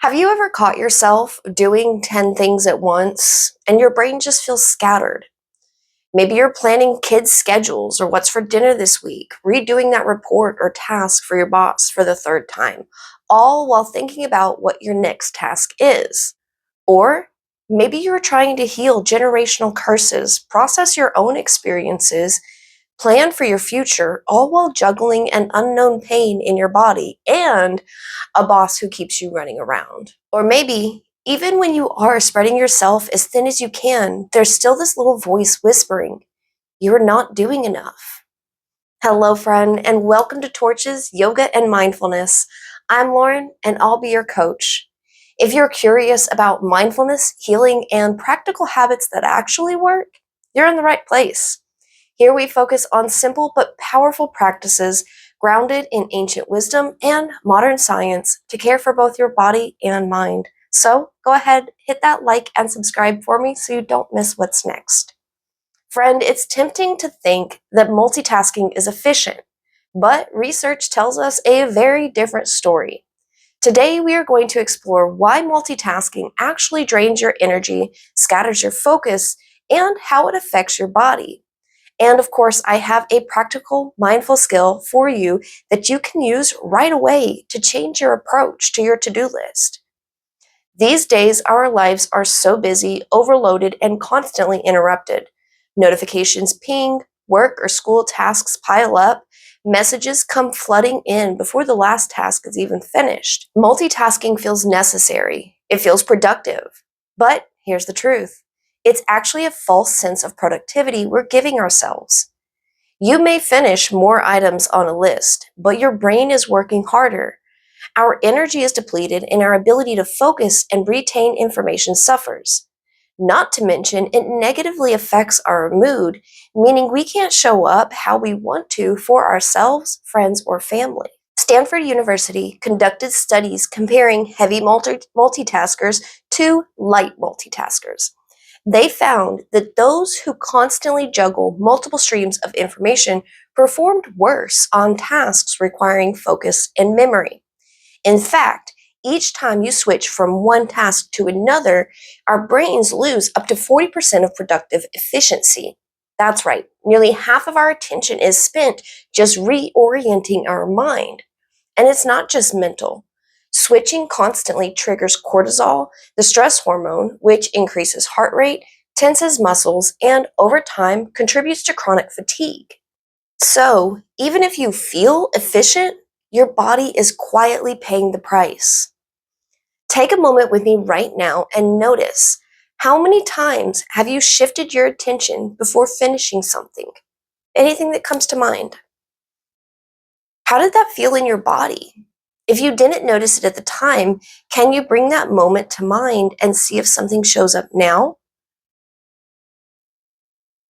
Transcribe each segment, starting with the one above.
Have you ever caught yourself doing 10 things at once and your brain just feels scattered? Maybe you're planning kids' schedules or what's for dinner this week, redoing that report or task for your boss for the third time, all while thinking about what your next task is. Or maybe you're trying to heal generational curses, process your own experiences, plan for your future, all while juggling an unknown pain in your body and a boss who keeps you running around. Or maybe, even when you are spreading yourself as thin as you can, there's still this little voice whispering, you're not doing enough. Hello, friend, and welcome to Torches Yoga and Mindfulness. I'm Lauren, and I'll be your coach. If you're curious about mindfulness, healing, and practical habits that actually work, you're in the right place. Here we focus on simple but powerful practices grounded in ancient wisdom and modern science to care for both your body and mind. So go ahead, hit that like and subscribe for me so you don't miss what's next. Friend, it's tempting to think that multitasking is efficient, but research tells us a very different story. Today, we are going to explore why multitasking actually drains your energy, scatters your focus, and how it affects your body. And of course, I have a practical, mindful skill for you that you can use right away to change your approach to your to-do list. These days, our lives are so busy, overloaded, and constantly interrupted. Notifications ping, work or school tasks pile up, messages come flooding in before the last task is even finished. Multitasking feels necessary. It feels productive. But here's the truth. It's actually a false sense of productivity we're giving ourselves. You may finish more items on a list, but your brain is working harder. Our energy is depleted and our ability to focus and retain information suffers. Not to mention, it negatively affects our mood, meaning we can't show up how we want to for ourselves, friends, or family. Stanford University conducted studies comparing heavy multitaskers to light multitaskers. They found that those who constantly juggle multiple streams of information performed worse on tasks requiring focus and memory. In fact, each time you switch from one task to another, our brains lose up to 40% of productive efficiency. That's right, nearly half of our attention is spent just reorienting our mind. And it's not just mental. Switching constantly triggers cortisol, the stress hormone, which increases heart rate, tenses muscles, and over time contributes to chronic fatigue. So, even if you feel efficient, your body is quietly paying the price. Take a moment with me right now and notice how many times have you shifted your attention before finishing something? Anything that comes to mind? How did that feel in your body? If you didn't notice it at the time, can you bring that moment to mind and see if something shows up now?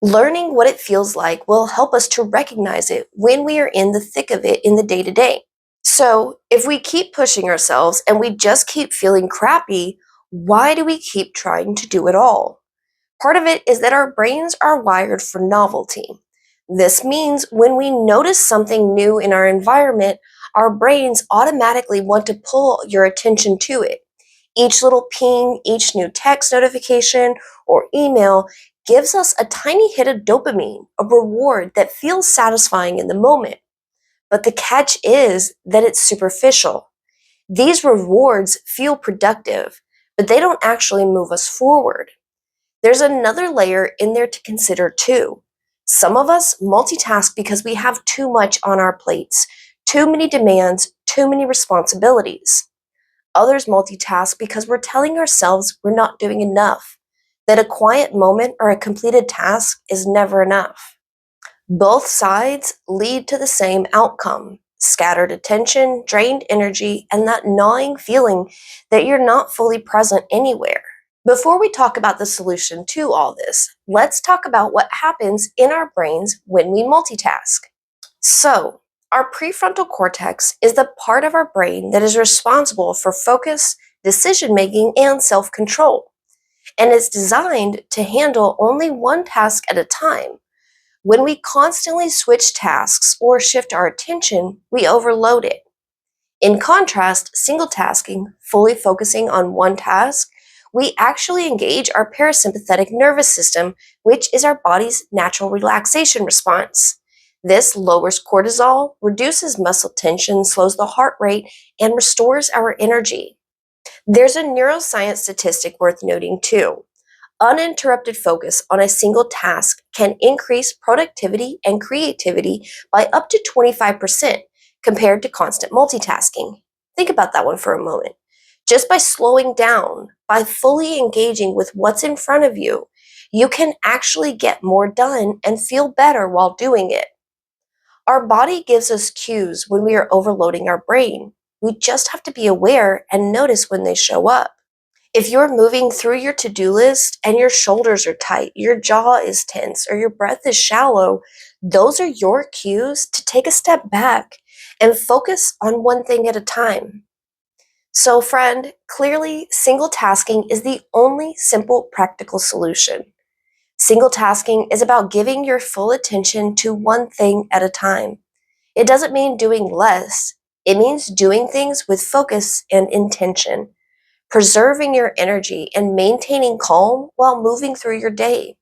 Learning what it feels like will help us to recognize it when we are in the thick of it in the day to day. So, if we keep pushing ourselves and we just keep feeling crappy, why do we keep trying to do it all? Part of it is that our brains are wired for novelty. This means when we notice something new in our environment, our brains automatically want to pull your attention to it. Each little ping, each new text notification or email gives us a tiny hit of dopamine, a reward that feels satisfying in the moment. But the catch is that it's superficial. These rewards feel productive, but they don't actually move us forward. There's another layer in there to consider too. Some of us multitask because we have too much on our plates, too many demands, too many responsibilities. Others multitask because we're telling ourselves we're not doing enough, that a quiet moment or a completed task is never enough. Both sides lead to the same outcome: scattered attention, drained energy, and that gnawing feeling that you're not fully present anywhere. Before we talk about the solution to all this, let's talk about what happens in our brains when we multitask. So, our prefrontal cortex is the part of our brain that is responsible for focus, decision making, and self control, and it's designed to handle only one task at a time. When we constantly switch tasks or shift our attention, we overload it. In contrast, single tasking, fully focusing on one task, we actually engage our parasympathetic nervous system, which is our body's natural relaxation response. This lowers cortisol, reduces muscle tension, slows the heart rate, and restores our energy. There's a neuroscience statistic worth noting too. Uninterrupted focus on a single task can increase productivity and creativity by up to 25% compared to constant multitasking. Think about that one for a moment. Just by slowing down, by fully engaging with what's in front of you, you can actually get more done and feel better while doing it. Our body gives us cues when we are overloading our brain. We just have to be aware and notice when they show up. If you're moving through your to-do list and your shoulders are tight, your jaw is tense, or your breath is shallow, those are your cues to take a step back and focus on one thing at a time. So, friend, clearly single tasking is the only simple, practical solution. Single tasking is about giving your full attention to one thing at a time. It doesn't mean doing less, it means doing things with focus and intention, preserving your energy and maintaining calm while moving through your day.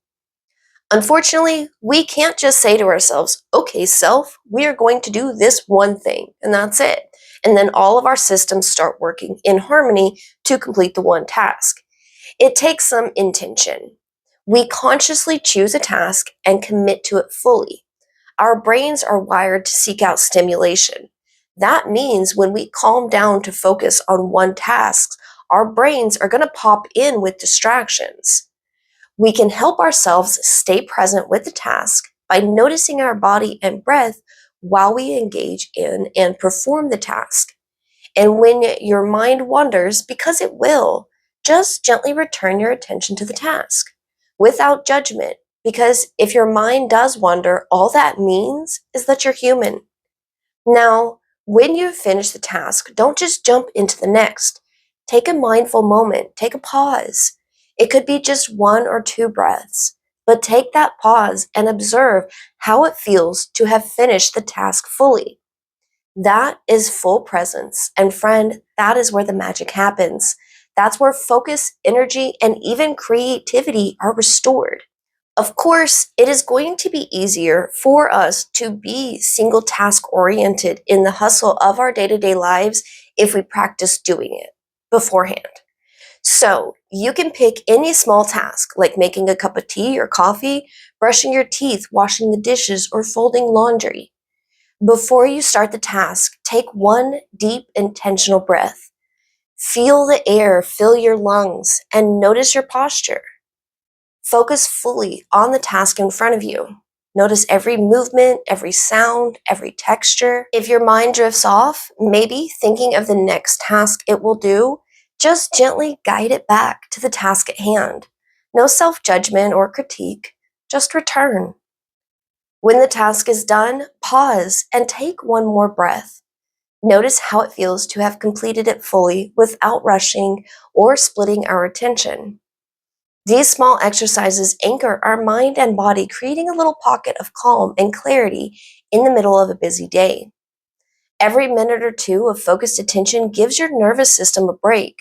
Unfortunately, we can't just say to ourselves, okay, self, we are going to do this one thing, and that's it. And then all of our systems start working in harmony to complete the one task. It takes some intention. We consciously choose a task and commit to it fully. Our brains are wired to seek out stimulation. That means when we calm down to focus on one task, our brains are going to pop in with distractions. We can help ourselves stay present with the task by noticing our body and breath while we engage in and perform the task. And when your mind wanders, because it will, just gently return your attention to the task without judgment. Because if your mind does wander, all that means is that you're human. Now, when you finish the task, don't just jump into the next. Take a mindful moment, take a pause. It could be just one or two breaths, but take that pause and observe how it feels to have finished the task fully. That is full presence. And friend, that is where the magic happens. That's where focus, energy, and even creativity are restored. Of course, it is going to be easier for us to be single task oriented in the hustle of our day-to-day lives if we practice doing it beforehand. So you can pick any small task like making a cup of tea or coffee, brushing your teeth, washing the dishes, or folding laundry. Before you start the task, take one deep, intentional breath. Feel the air fill your lungs and notice your posture. Focus fully on the task in front of you. Notice every movement, every sound, every texture. If your mind drifts off, maybe thinking of the next task it will do, just gently guide it back to the task at hand. No self-judgment or critique, just return. When the task is done, pause and take one more breath. Notice how it feels to have completed it fully without rushing or splitting our attention. These small exercises anchor our mind and body, creating a little pocket of calm and clarity in the middle of a busy day. Every minute or two of focused attention gives your nervous system a break,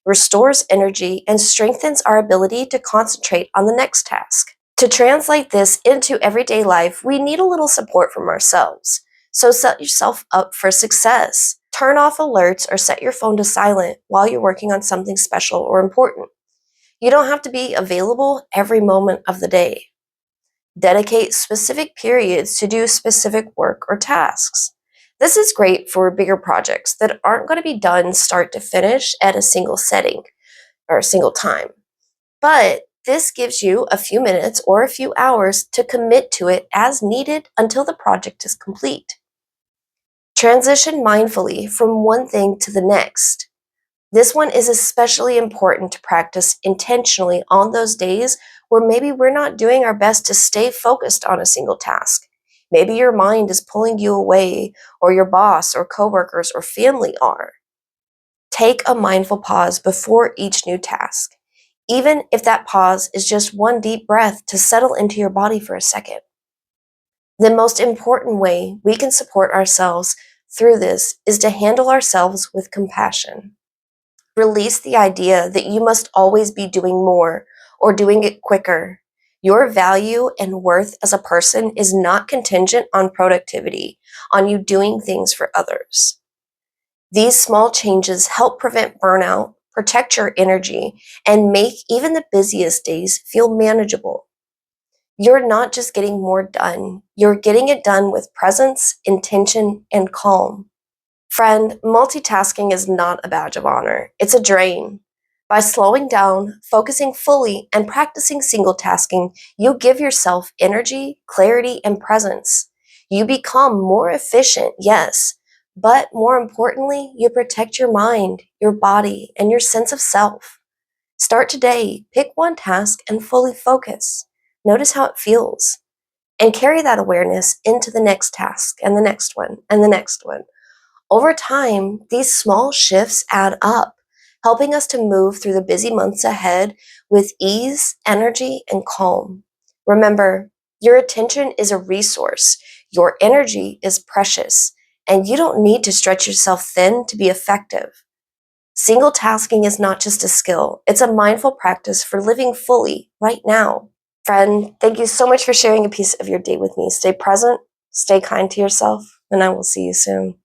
restores energy, and strengthens our ability to concentrate on the next task. To translate this into everyday life, we need a little support from ourselves. So set yourself up for success. Turn off alerts or set your phone to silent while you're working on something special or important. You don't have to be available every moment of the day. Dedicate specific periods to do specific work or tasks. This is great for bigger projects that aren't going to be done start to finish at a single setting or a single time. But this gives you a few minutes or a few hours to commit to it as needed until the project is complete. Transition mindfully from one thing to the next. This one is especially important to practice intentionally on those days where maybe we're not doing our best to stay focused on a single task. Maybe your mind is pulling you away, or your boss or coworkers or family are. Take a mindful pause before each new task, even if that pause is just one deep breath to settle into your body for a second. The most important way we can support ourselves through this is to handle ourselves with compassion. Release the idea that you must always be doing more or doing it quicker. Your value and worth as a person is not contingent on productivity, on you doing things for others. These small changes help prevent burnout, protect your energy, and make even the busiest days feel manageable. You're not just getting more done, you're getting it done with presence, intention, and calm. Friend, multitasking is not a badge of honor, it's a drain. By slowing down, focusing fully, and practicing single tasking, you give yourself energy, clarity, and presence. You become more efficient, yes, but more importantly, you protect your mind, your body, and your sense of self. Start today, pick one task, and fully focus. Notice how it feels, and carry that awareness into the next task, and the next one, and the next one. Over time, these small shifts add up, helping us to move through the busy months ahead with ease, energy, and calm. Remember, your attention is a resource, your energy is precious, and you don't need to stretch yourself thin to be effective. Single tasking is not just a skill, it's a mindful practice for living fully right now. Friend, thank you so much for sharing a piece of your day with me. Stay present, stay kind to yourself, and I will see you soon.